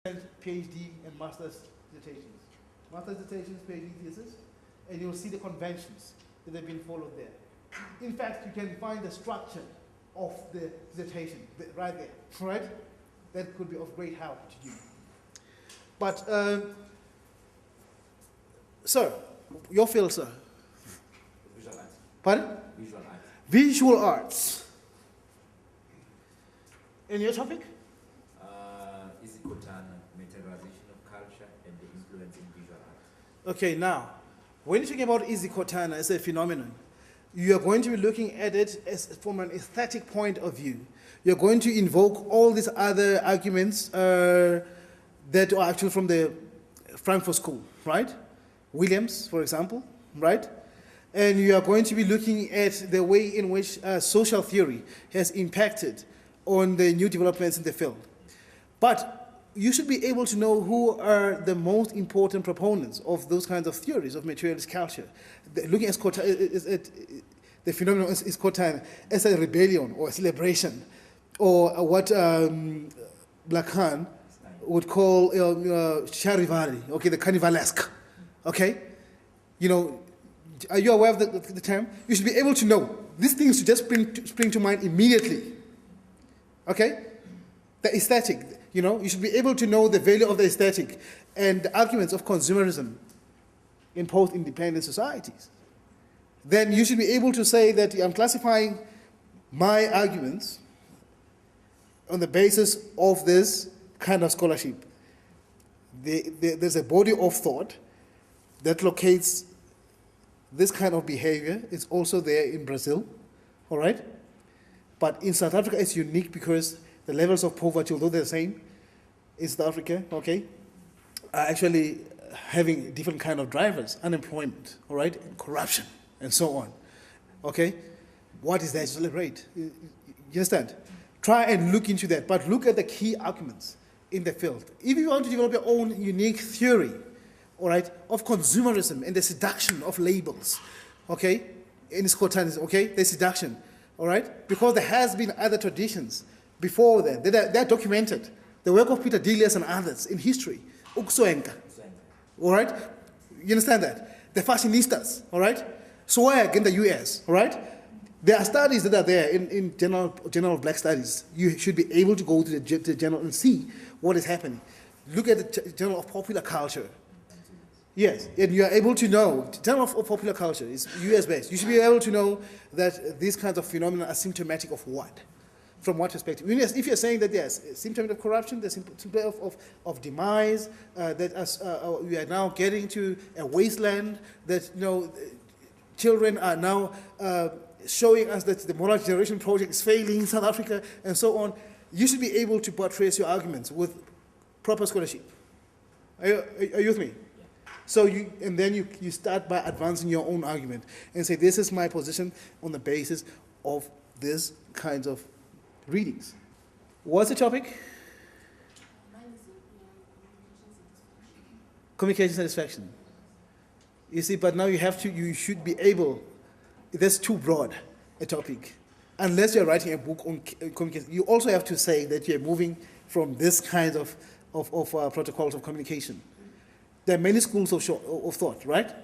PhD and master's dissertations. Master's dissertations, PhD thesis, and you'll see the conventions that have been followed there. In fact, you can find the structure of the dissertation right there, right? That could be of great help to you. But, sir, your field, sir? Visual arts. Pardon? Visual arts. Visual arts. And your topic? Materialization of culture and the influence in visual arts. Okay, now, when you're talking about Izikotana as a phenomenon, you are going to be looking at it as from an aesthetic point of view. You're going to invoke all these other arguments that are actually from the Frankfurt School, right? Williams, for example, right? And you are going to be looking at the way in which social theory has impacted on the new developments in the field. But you should be able to know who are the most important proponents of those kinds of theories of materialist culture. Looking at the phenomenon is Kotan as a rebellion or a celebration, or what Lacan would call charivari, okay, the carnivalesque, okay? You know, are you aware of the term? You should be able to know. These things should just spring to mind immediately, okay? The aesthetic. You know, you should be able to know the value of the aesthetic and the arguments of consumerism in post-independent societies. Then you should be able to say that I'm classifying my arguments on the basis of this kind of scholarship. There's a body of thought that locates this kind of behavior. It's also there in Brazil, all right? But in South Africa, it's unique because the levels of poverty, although they're the same in South Africa, okay, are actually having different kind of drivers, unemployment, all right, and corruption, and so on, okay? What is there to celebrate? You understand? Try and look into that, but look at the key arguments in the field. If you want to develop your own unique theory, all right, of consumerism and the seduction of labels, okay, in Scotland, okay, the seduction, all right, because there has been other traditions before then, they're documented. The work of Peter Delius and others in history, Uksoenka, all right? You understand that? The fashionistas, all right? Swag in the US, all right? There are studies that are there in Journal of Black Studies. You should be able to go to the journal and see what is happening. Look at the Journal of Popular Culture. Yes, and you are able to know, Journal of Popular Culture is US-based. You should be able to know that these kinds of phenomena are symptomatic of what? From what perspective? If you're saying that, yes, symptom of corruption, the symptom of demise, that we are now getting to a wasteland, that, you know, children are now showing us that the moral generation project is failing in South Africa, and so on, you should be able to buttress your arguments with proper scholarship. Are you with me? Yeah. So then you start by advancing your own argument and say, this is my position on the basis of this kinds of readings. What's the topic? Communication satisfaction. You see, but now you should be able, that's too broad a topic. Unless you're writing a book on communication, you also have to say that you're moving from this kind of protocols of communication. There are many schools of thought, right?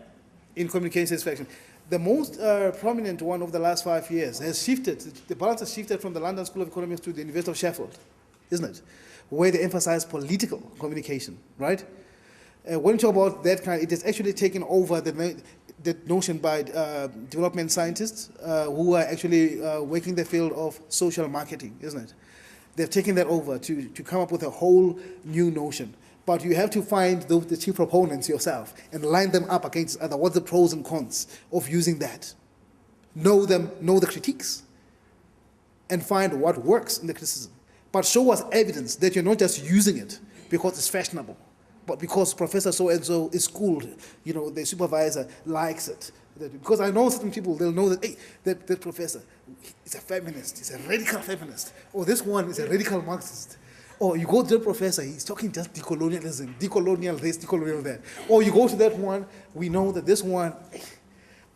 In communication satisfaction. The most prominent one of the last 5 years has shifted, the balance has shifted from the London School of Economics to the University of Sheffield, isn't it? Where they emphasize political communication, right? When you talk about that kind, it has actually taken over the notion by development scientists who are actually working the field of social marketing, isn't it? They've taken that over to come up with a whole new notion. But you have to find the chief proponents yourself and line them up against other. What's the pros and cons of using that? Know them, know the critiques, and find what works in the criticism. But show us evidence that you're not just using it because it's fashionable, but because Professor so-and-so is schooled, you know, the supervisor likes it. Because I know certain people, they'll know that, hey, that professor is a feminist, he's a radical feminist, or this one is a radical Marxist. Or you go to the professor, he's talking just decolonialism, decolonial this, decolonial that. Or you go to that one, we know that this one,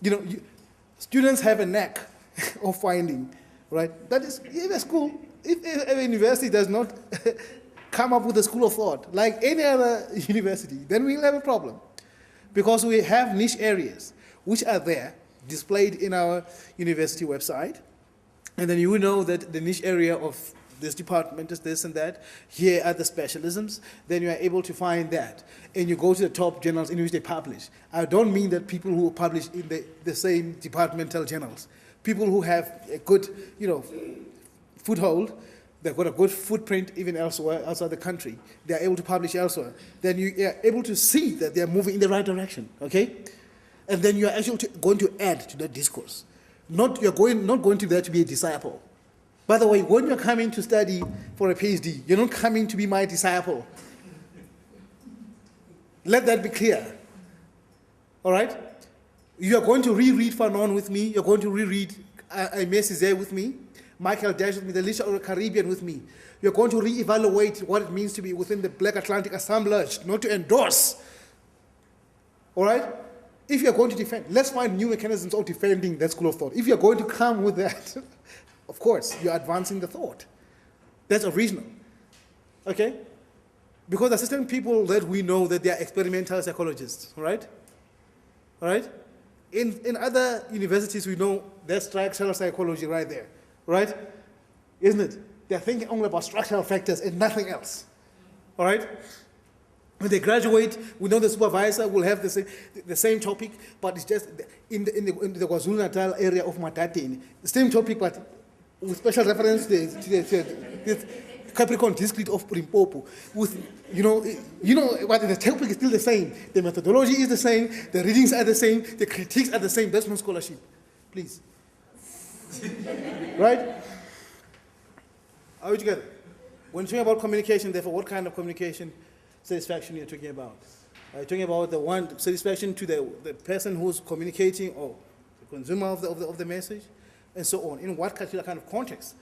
you know, students have a knack of finding, right? That is, if a school, if a university does not come up with a school of thought like any other university, then we'll have a problem. Because we have niche areas which are there, displayed in our university website, and then you will know that the niche area of this department is this and that, here are the specialisms, then you are able to find that. And you go to the top journals in which they publish. I don't mean that people who publish in the same departmental journals, people who have a good, foothold, they've got a good footprint even elsewhere, outside the country, they are able to publish elsewhere, then you are able to see that they are moving in the right direction, okay? And then you are actually going to add to that discourse. Not going to there to be a disciple. By the way, when you're coming to study for a PhD, you're not coming to be my disciple. Let that be clear. All right? You are going to reread Fanon with me. You're going to reread Aimé Césaire with me. Michael Dash with me, the Literature of the Caribbean with me. You're going to reevaluate what it means to be within the Black Atlantic assemblage, not to endorse. All right? If you're going to defend, let's find new mechanisms of defending that school of thought. If you're going to come with that, of course, you're advancing the thought. That's original. Okay? Because there are certain people that we know that they are experimental psychologists, all right? All right? In other universities, we know there's structural psychology right there, right? Isn't it? They're thinking only about structural factors and nothing else, all right? When they graduate, we know the supervisor will have the same topic, but it's just in the KwaZulu-Natal area of Matateni. The same topic, but with special reference to the Capricorn district of Limpopo. With, but the topic is still the same. The methodology is the same. The readings are the same. The critiques are the same. That's no scholarship. Please. Right? Are we together? When you're talking about communication, therefore, what kind of communication satisfaction you're talking about? Are you talking about the one satisfaction to the person who's communicating or the consumer of the message, and so on? In what particular kind of context?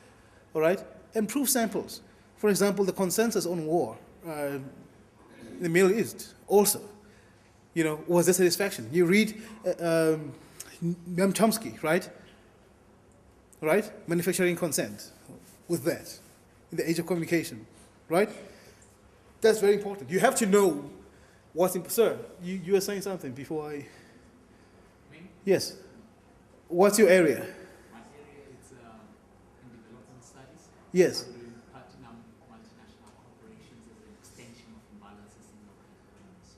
All right? And proof samples. For example, the consensus on war in the Middle East also, was there satisfaction? You read Noam Chomsky, right? Right? Manufacturing consent with that in the age of communication, right? That's very important. You have to know what's in. Sir, you were saying something before I. Me? Yes. What's your area? My area is in development studies. Yes. We're doing platinum multinational corporations as an extension of imbalances in local economies.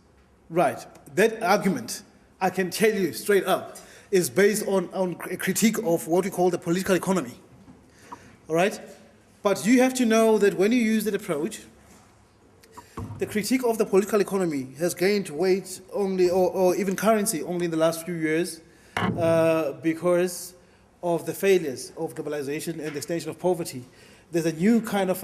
Right. That argument, I can tell you straight up, is based on a critique of what we call the political economy. All right? But you have to know that when you use that approach, the critique of the political economy has gained weight only, or even currency, only in the last few years because of the failures of globalization and the extension of poverty. There's a new kind of,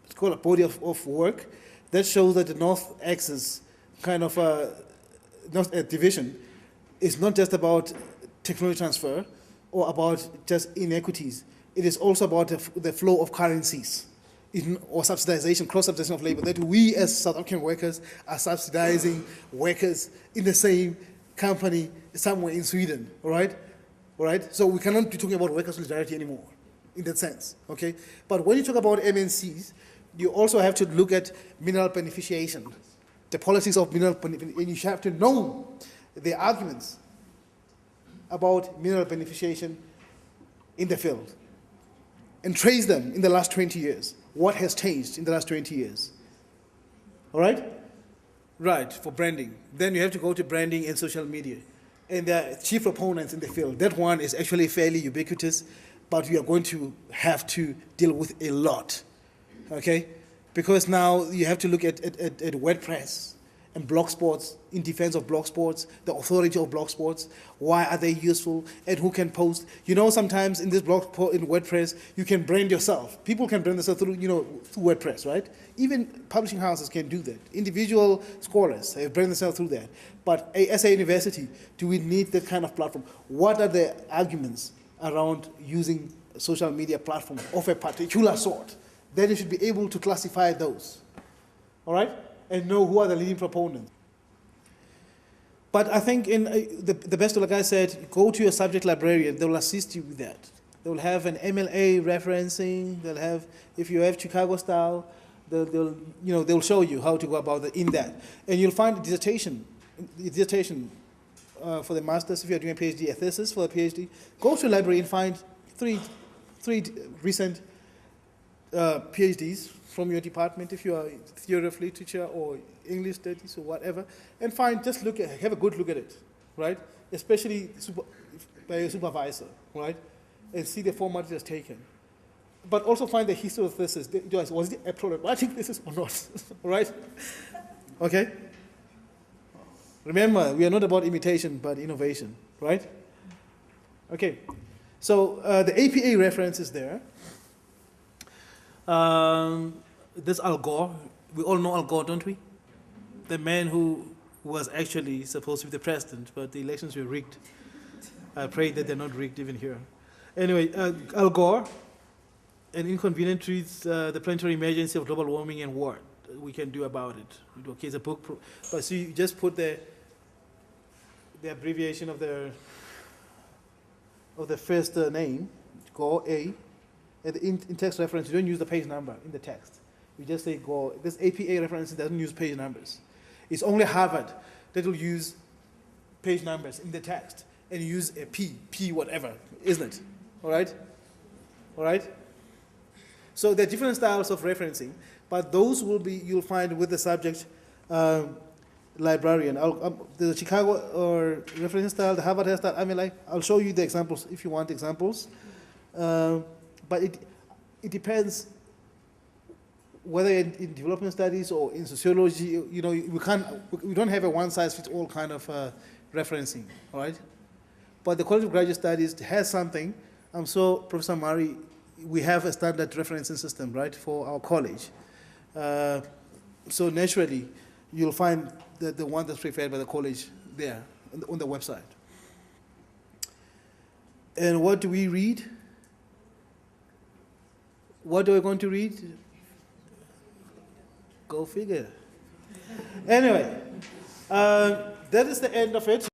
it's called a body of work that shows that the North axis kind of division is not just about technology transfer or about just inequities. It is also about the flow of currencies. Or subsidization, cross-subsidization of labor, that we as South African workers are subsidizing workers in the same company somewhere in Sweden, all right? All right? So we cannot be talking about worker solidarity anymore, in that sense, okay? But when you talk about MNCs, you also have to look at mineral beneficiation, the policies of mineral beneficiation, and you have to know the arguments about mineral beneficiation in the field, and trace them in the last 20 years. What has changed in the last 20 years? All right? Right, for branding. Then you have to go to branding and social media. And there are chief proponents in the field. That one is actually fairly ubiquitous, but we are going to have to deal with a lot, okay? Because now you have to look at WordPress and blog sports, in defense of blog sports, the authority of blog sports, why are they useful, and who can post. Sometimes in this blog in WordPress, you can brand yourself. People can brand themselves through, through WordPress, right? Even publishing houses can do that. Individual scholars have branded themselves through that. But as a university, do we need that kind of platform? What are the arguments around using social media platforms of a particular sort? Then you should be able to classify those, all right? And know who are the leading proponents. But I think in the best, like I said, go to your subject librarian. They will assist you with that. They will have an MLA referencing. They'll have, if you have Chicago style, they'll show you how to go about in that. And you'll find a dissertation for the master's, if you're doing a PhD, a thesis for a PhD, go to the library and find three recent PhDs from your department, if you are theory of literature or English studies or whatever, and have a good look at it, right? Especially by your supervisor, right? And see the format it has taken. But also find the history of the thesis. Was it a problematic thesis or not, right? Okay? Remember, we are not about imitation, but innovation, right? Okay, so the APA reference is there. This Al Gore, we all know Al Gore, don't we? The man who was actually supposed to be the president, but the elections were rigged. I pray that they're not rigged even here. Anyway, Al Gore, An Inconvenient Truth, the Planetary Emergency of Global Warming and What We Can Do About It. Okay, it's a book, but so you just put the abbreviation of the first name, Gore A, and in text reference, you don't use the page number in the text. You just say Gore. This APA reference doesn't use page numbers. It's only Harvard that will use page numbers in the text and use a P whatever, isn't it? All right? All right? So there are different styles of referencing, but those you'll find with the subject librarian. The Chicago reference style, the Harvard style, I'll show you the examples if you want examples. But it depends whether in development studies or in sociology, we don't have a one-size-fits-all kind of referencing, all right? But the College of Graduate Studies has something. I'm sure, Professor Murray, we have a standard referencing system, right, for our college. So naturally, you'll find the one that's preferred by the college there on the website. And what do we read? What are we going to read? Go figure. Anyway, that is the end of it.